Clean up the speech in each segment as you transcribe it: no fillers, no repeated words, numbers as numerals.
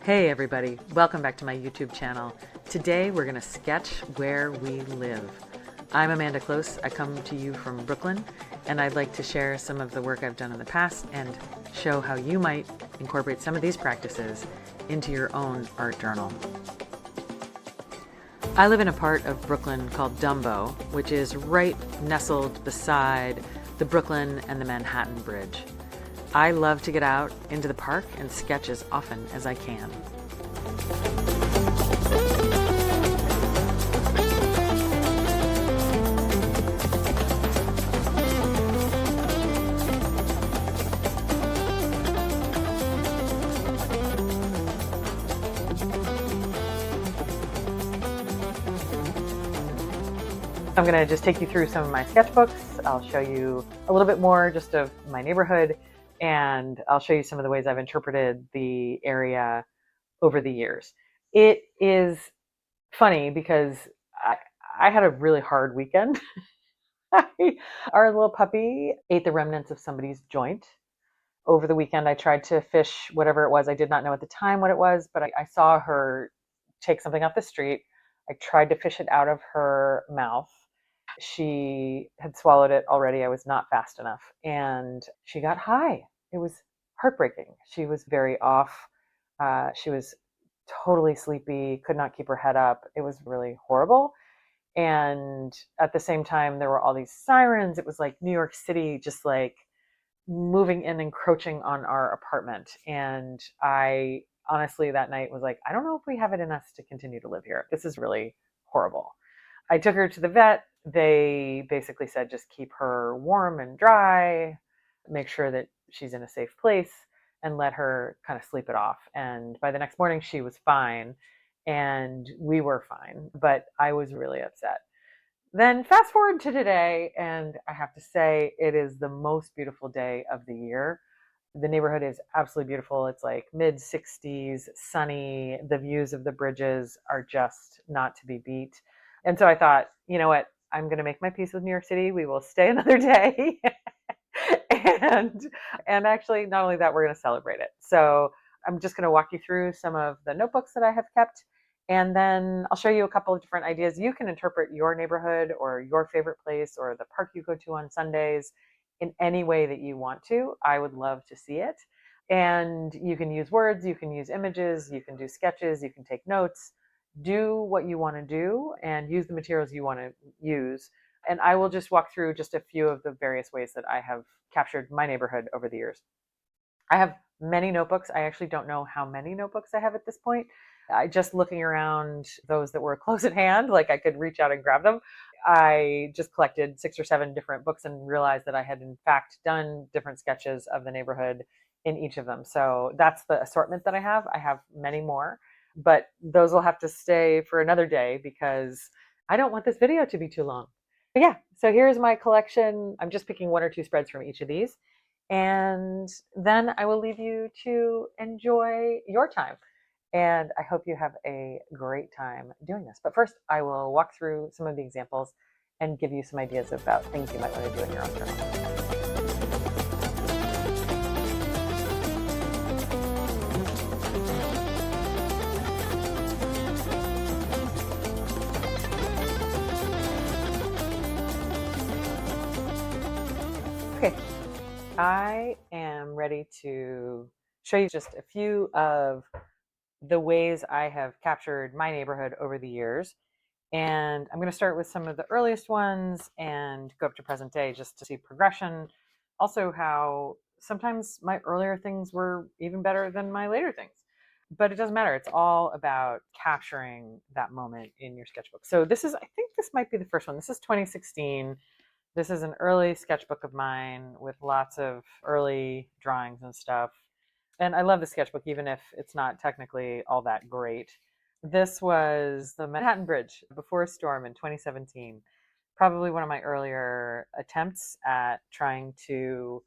Hey everybody, welcome back to my YouTube channel. Today we're going to sketch where we live. I'm Amanda Close, I come to you from Brooklyn, and I'd like to share some of the work I've done in the past and show how you might incorporate some of these practices into your own art journal. I live in a part of Brooklyn called Dumbo, which is right nestled beside the Brooklyn and the Manhattan Bridge. I love to get out into the park and sketch as often as I can. I'm going to just take you through some of my sketchbooks. I'll show you a little bit more just of my neighborhood, and I'll show you some of the ways I've interpreted the area over the years. It is funny because I had a really hard weekend. Our little puppy ate the remnants of somebody's joint. Over the weekend, I tried to fish whatever it was. I did not know at the time what it was, but I saw her take something off the street. I tried to fish it out of her mouth. She had swallowed it already. I was not fast enough. And she got high. It was heartbreaking. She was very off. She was totally sleepy, could not keep her head up. It was really horrible. And at the same time, there were all these sirens. It was like New York City, just like moving in, encroaching on our apartment. And I honestly, that night was like, I don't know if we have it in us to continue to live here. This is really horrible. I took her to the vet. They basically said, just keep her warm and dry, make sure that she's in a safe place, and let her kind of sleep it off. And by the next morning, she was fine and we were fine, but I was really upset. Then fast forward to today, and I have to say, it is the most beautiful day of the year. The neighborhood is absolutely beautiful. It's like mid 60s, sunny. The views of the bridges are just not to be beat. And so I thought, you know what? I'm going to make my peace with New York City. We will stay another day. and and actually, not only that, we're going to celebrate it. So I'm just going to walk you through some of the notebooks that I have kept. And then I'll show you a couple of different ideas. You can interpret your neighborhood or your favorite place or the park you go to on Sundays in any way that you want to. I would love to see it. And you can use words, you can use images, you can do sketches, you can take notes, do what you want to do and use the materials you want to use. And I will just walk through just a few of the various ways that I have captured my neighborhood over the years. I have many notebooks. I actually don't know how many notebooks I have at this point. I just looking around those that were close at hand, like I could reach out and grab them. I just collected 6 or 7 different books and realized that I had in fact done different sketches of the neighborhood in each of them. So that's the assortment that I have. I have many more, but those will have to stay for another day because I don't want this video to be too long. But yeah, so here's my collection. I'm just picking 1 or 2 spreads from each of these. And then I will leave you to enjoy your time. And I hope you have a great time doing this. But first, I will walk through some of the examples and give you some ideas about things you might want to do in your own journal. Okay, I am ready to show you just a few of the ways I have captured my neighborhood over the years. And I'm going to start with some of the earliest ones and go up to present day just to see progression. Also, how sometimes my earlier things were even better than my later things. But it doesn't matter. It's all about capturing that moment in your sketchbook. So this is, I think this might be the first one. This is 2016. This is an early sketchbook of mine with lots of early drawings and stuff. And I love the sketchbook, even if it's not technically all that great. This was the Manhattan Bridge before a storm in 2017. Probably one of my earlier attempts at trying to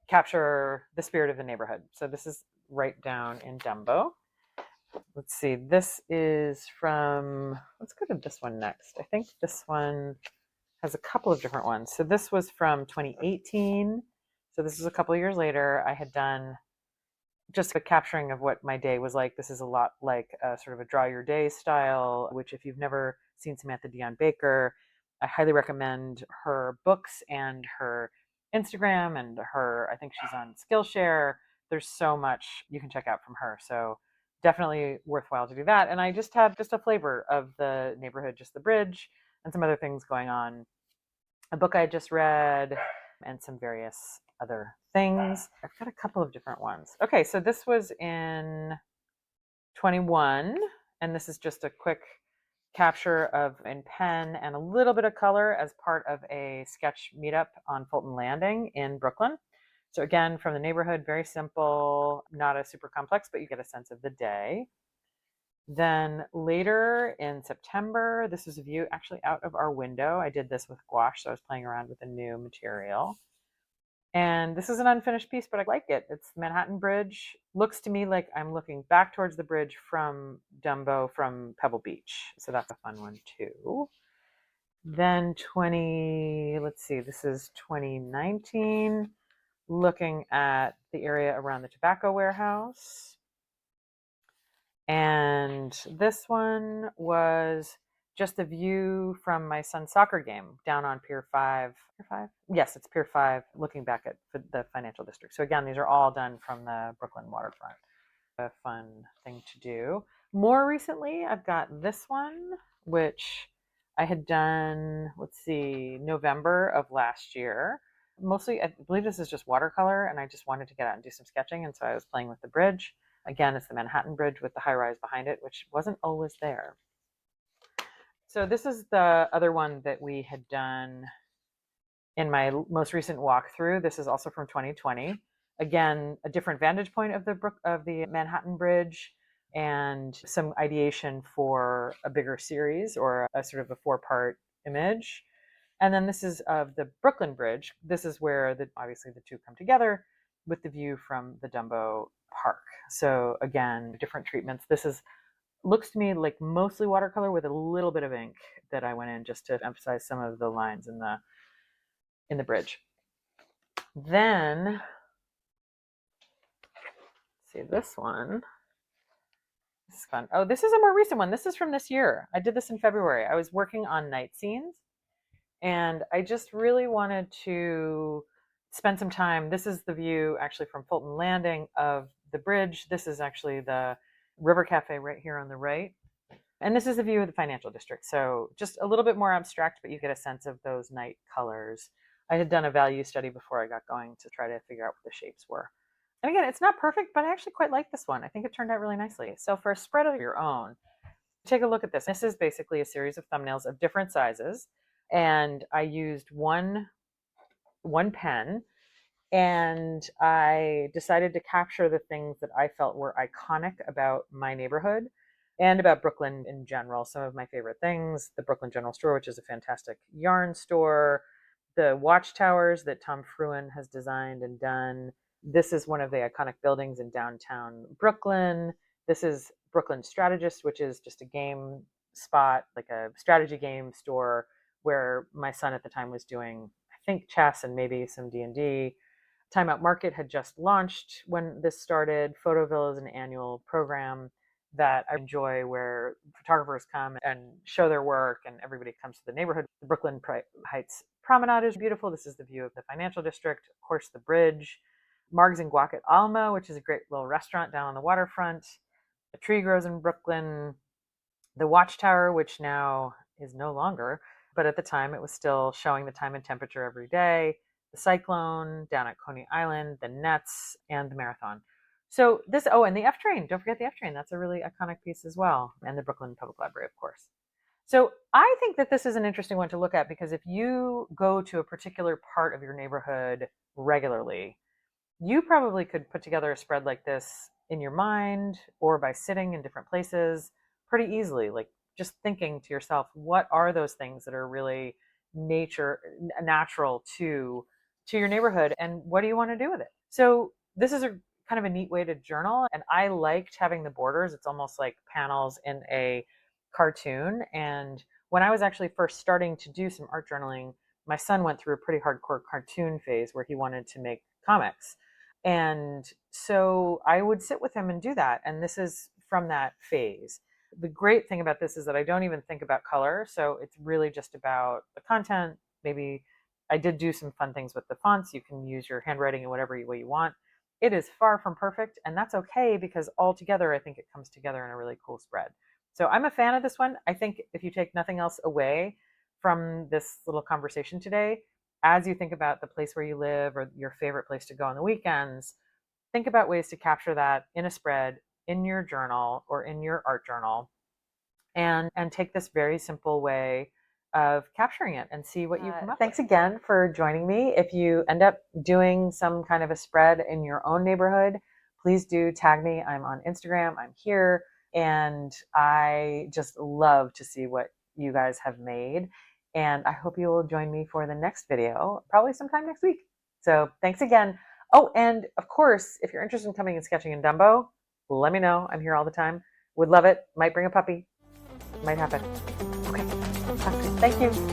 capture the spirit of the neighborhood. So this is right down in Dumbo. Let's see, this is from, let's go to this one next. I think this one has a couple of different ones. So this was from 2018. So this is a couple of years later. I had done just a capturing of what my day was like. This is a lot like sort of a draw your day style, which if you've never seen Samantha Dion Baker, I highly recommend her books and her Instagram and her, I think she's on Skillshare. There's so much you can check out from her. So definitely worthwhile to do that. And I just had just a flavor of the neighborhood, just the bridge and some other things going on. A book I just read and some various other things. I've got a couple of different ones. Okay, so this was in 21, and this is just a quick capture of in pen and a little bit of color as part of a sketch meetup on Fulton Landing in Brooklyn. So again, from the neighborhood, very simple, not a super complex, but you get a sense of the day. Then later in September, this was a view actually out of our window. I did this with gouache, so I was playing around with a new material. And this is an unfinished piece, but I like it. It's Manhattan Bridge. Looks to me like I'm looking back towards the bridge from Dumbo from Pebble Beach. So that's a fun one too. Then let's see, this is 2019, looking at the area around the tobacco warehouse. And this one was just a view from my son's soccer game down on Pier 5. Pier 5? Yes, it's Pier 5, looking back at the financial district. So again, these are all done from the Brooklyn waterfront. A fun thing to do. More recently, I've got this one, which I had done, let's see, November of last year. Mostly, I believe this is just watercolor, and I just wanted to get out and do some sketching, and so I was playing with the bridge. Again, it's the Manhattan Bridge with the high rise behind it, which wasn't always there. So this is the other one that we had done in my most recent walkthrough. This is also from 2020. Again, a different vantage point of the Manhattan Bridge and some ideation for a bigger series or a sort of a 4-part image. And then this is of the Brooklyn Bridge. This is where obviously the two come together with the view from the Dumbo Park. So again, different treatments. Looks to me like mostly watercolor with a little bit of ink that I went in just to emphasize some of the lines in the bridge. Then, see this one. This is fun. Oh, this is a more recent one. This is from this year. I did this in February. I was working on night scenes, and I just really wanted to spend some time. This is the view actually from Fulton Landing of the bridge. This is actually the River Cafe right here on the right. And this is the view of the financial district. So just a little bit more abstract, but you get a sense of those night colors. I had done a value study before I got going to try to figure out what the shapes were. And again, it's not perfect, but I actually quite like this one. I think it turned out really nicely. So for a spread of your own, take a look at this. This is basically a series of thumbnails of different sizes. And I used one pen, and I decided to capture the things that I felt were iconic about my neighborhood and about Brooklyn in general. Some of my favorite things: the Brooklyn General Store, which is a fantastic yarn store, the watchtowers that Tom Fruin has designed and done. This is one of the iconic buildings in downtown Brooklyn. This is Brooklyn Strategist, which is just a game spot, like a strategy game store where my son at the time was doing, I think, chess and maybe some D&D. Time Out Market had just launched when this started. Photoville is an annual program that I enjoy where photographers come and show their work and everybody comes to the neighborhood. The Brooklyn Heights Promenade is beautiful. This is the view of the financial district. Of course, the bridge. Margs and Guac at Alma, which is a great little restaurant down on the waterfront. A tree grows in Brooklyn. The Watchtower, which now is no longer, but at the time it was still showing the time and temperature every day. The Cyclone down at Coney Island, the Nets, and the Marathon. So this, and the F train. Don't forget the F train. That's a really iconic piece as well. And the Brooklyn Public Library, of course. So I think that this is an interesting one to look at because if you go to a particular part of your neighborhood regularly, you probably could put together a spread like this in your mind or by sitting in different places pretty easily. Like just thinking to yourself, what are those things that are really natural to your neighborhood, and what do you want to do with it? So this is a kind of a neat way to journal, and I liked having the borders. It's almost like panels in a cartoon. And when I was actually first starting to do some art journaling, my son went through a pretty hardcore cartoon phase where he wanted to make comics. And so I would sit with him and do that. And this is from that phase. The great thing about this is that I don't even think about color. So it's really just about the content. Maybe I did do some fun things with the fonts. You can use your handwriting in whatever way you want. It is far from perfect, and that's okay because altogether I think it comes together in a really cool spread. So I'm a fan of this one. I think if you take nothing else away from this little conversation today, as you think about the place where you live or your favorite place to go on the weekends, think about ways to capture that in a spread, in your journal or in your art journal, and take this very simple way of capturing it and see what you come up with. Thanks again for joining me. If you end up doing some kind of a spread in your own neighborhood, please do tag me. I'm on Instagram. I'm here. And I just love to see what you guys have made. And I hope you will join me for the next video, probably sometime next week. So thanks again. Oh, and of course, if you're interested in coming and sketching in Dumbo, let me know. I'm here all the time. Would love it. Might bring a puppy. Might happen. Okay. Thank you.